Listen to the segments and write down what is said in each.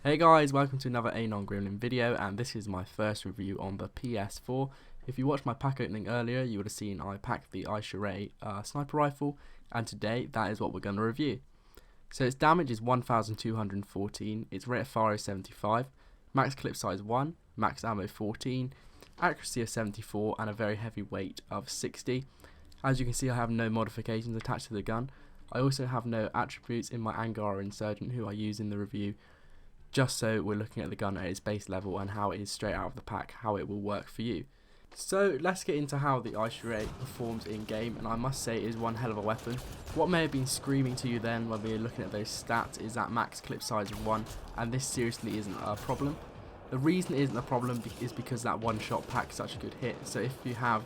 Hey guys, welcome to another Anon Gremlin video, and this is my first review on the PS4. If you watched my pack opening earlier, you would have seen I packed the Isharay Sniper Rifle, and today that is what we're going to review. So its damage is 1214, its rate of fire is 75, max clip size 1, max ammo 14, accuracy of 74, and a very heavy weight of 60. As you can see, I have no modifications attached to the gun. I also have no attributes in my Angara Insurgent, who I use in the review, just so we're looking at the gun at its base level and how it is straight out of the pack, how it will work for you. So let's get into how the Isharay performs in game, and I must say it is one hell of a weapon. What may have been screaming to you then when we were looking at those stats is that max clip size of 1, and this seriously isn't a problem. The reason it isn't a problem is because that one shot packs such a good hit, so if you have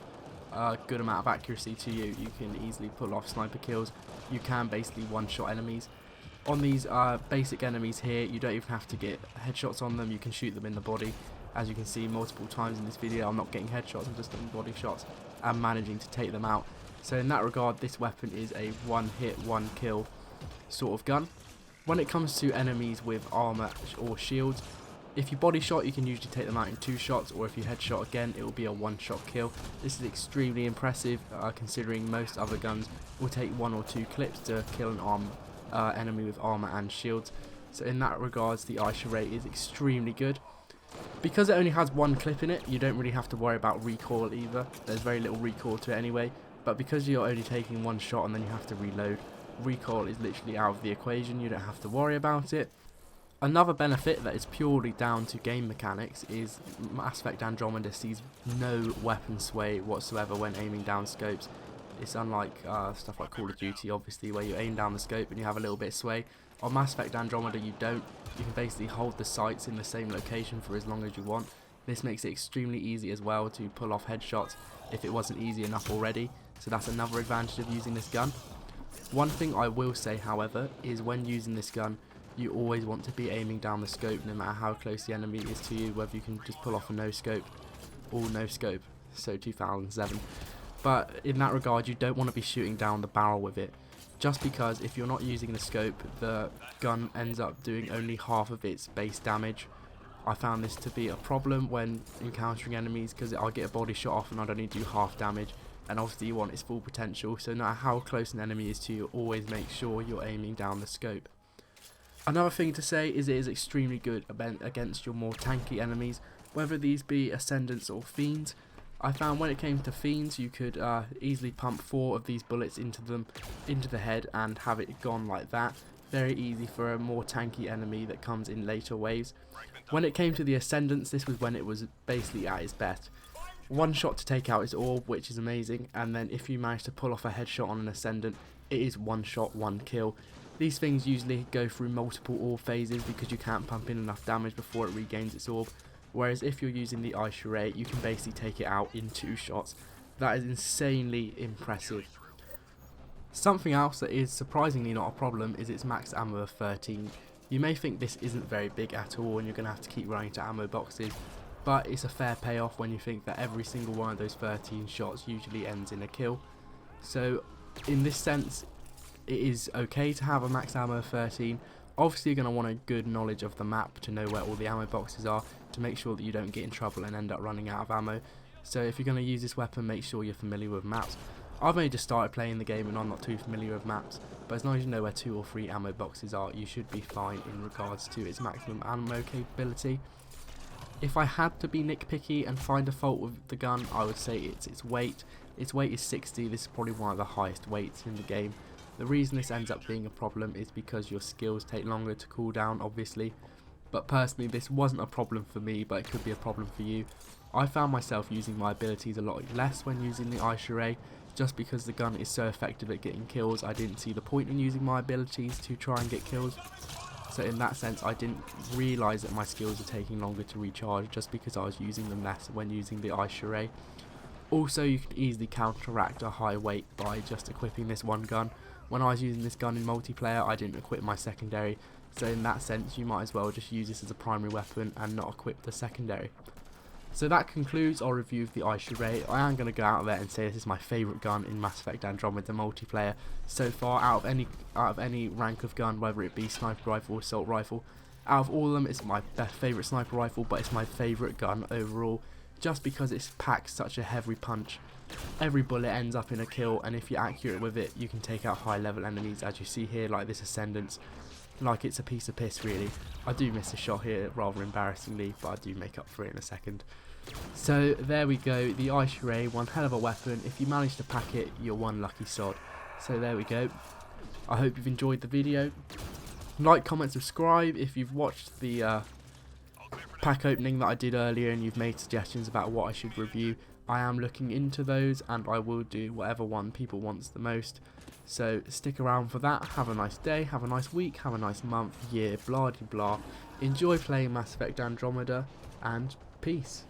a good amount of accuracy to you, you can easily pull off sniper kills. You can basically one shot enemies. On these basic enemies here, you don't even have to get headshots on them, you can shoot them in the body. As you can see multiple times in this video, I'm not getting headshots, I'm just getting body shots and managing to take them out. So in that regard, this weapon is a one hit, one kill sort of gun. When it comes to enemies with armor or shields, if you body shot, you can usually take them out in 2 shots, or if you headshot again, it will be a 1-shot kill. This is extremely impressive, considering most other guns will take 1 or 2 clips to kill an enemy with armor and shields. So in that regards, the Isharay is extremely good. Because it only has 1 clip in it, you don't really have to worry about recoil either. There's very little recoil to it anyway, but because you're only taking 1 shot and then you have to reload, recoil is literally out of the equation, you don't have to worry about it. Another benefit that is purely down to game mechanics is Mass Effect Andromeda sees no weapon sway whatsoever when aiming down scopes. It's unlike stuff like Call of Duty, obviously, where you aim down the scope and you have a little bit of sway. On Mass Effect Andromeda you don't. You can basically hold the sights in the same location for as long as you want. This makes it extremely easy as well to pull off headshots if it wasn't easy enough already, so that's another advantage of using this gun. One thing I will say, however, is when using this gun, you always want to be aiming down the scope no matter how close the enemy is to you, whether you can just pull off a no scope or no scope, so 2007. But in that regard, you don't want to be shooting down the barrel with it, just because if you're not using the scope, the gun ends up doing only half of its base damage. I found this to be a problem when encountering enemies, because I'll get a body shot off and I'd only do half damage, and obviously you want its full potential, so no matter how close an enemy is to you, always make sure you're aiming down the scope. Another thing to say is it is extremely good against your more tanky enemies, whether these be Ascendants or Fiends. I found when it came to Fiends, you could easily pump 4 of these bullets into the head and have it gone like that. Very easy for a more tanky enemy that comes in later waves. When it came to the Ascendants, this was when it was basically at its best. 1 shot to take out its orb, which is amazing, and then if you manage to pull off a headshot on an Ascendant, it is 1 shot, 1 kill. These things usually go through multiple orb phases because you can't pump in enough damage before it regains its orb. Whereas if you're using the Isharay, you can basically take it out in 2 shots. That is insanely impressive. Something else that is surprisingly not a problem is its max ammo of 13. You may think this isn't very big at all and you're going to have to keep running to ammo boxes, but it's a fair payoff when you think that every single one of those 13 shots usually ends in a kill. So in this sense, it is okay to have a max ammo of 13. Obviously you're going to want a good knowledge of the map to know where all the ammo boxes are, to make sure that you don't get in trouble and end up running out of ammo. So if you're going to use this weapon, make sure you're familiar with maps. I've only just started playing the game and I'm not too familiar with maps, but as long as you know where 2 or 3 ammo boxes are, you should be fine in regards to its maximum ammo capability. If I had to be nitpicky and find a fault with the gun, I would say it's its weight. Its weight is 60, this is probably one of the highest weights in the game. The reason this ends up being a problem is because your skills take longer to cool down, obviously. But personally, this wasn't a problem for me, but it could be a problem for you. I found myself using my abilities a lot less when using the Isharay, just because the gun is so effective at getting kills. I didn't see the point in using my abilities to try and get kills. So in that sense, I didn't realise that my skills are taking longer to recharge just because I was using them less when using the Isharay. Also, you could easily counteract a high weight by just equipping this one gun. When I was using this gun in multiplayer, I didn't equip my secondary, so in that sense you might as well just use this as a primary weapon and not equip the secondary. So that concludes our review of the Isharay. I am going to go out there and say this is my favourite gun in Mass Effect Andromeda multiplayer so far, out of any rank of gun, whether it be sniper rifle or assault rifle. Out of all of them, it's my favourite sniper rifle, but it's my favourite gun overall, just because it packs such a heavy punch. Every bullet ends up in a kill, and if you're accurate with it, you can take out high level enemies, as you see here, like this Ascendance. Like it's a piece of piss, really. I do miss a shot here, rather embarrassingly, but I do make up for it in a second. So there we go, the Isharay, one hell of a weapon. If you manage to pack it, you're one lucky sod. So there we go. I hope you've enjoyed the video. Like, comment, subscribe if you've watched the pack opening that I did earlier and you've made suggestions about what I should review. I am looking into those, and I will do whatever one people wants the most. So stick around for that. Have a nice day, have a nice week, have a nice month, year, blah de blah. Enjoy playing Mass Effect Andromeda, and peace.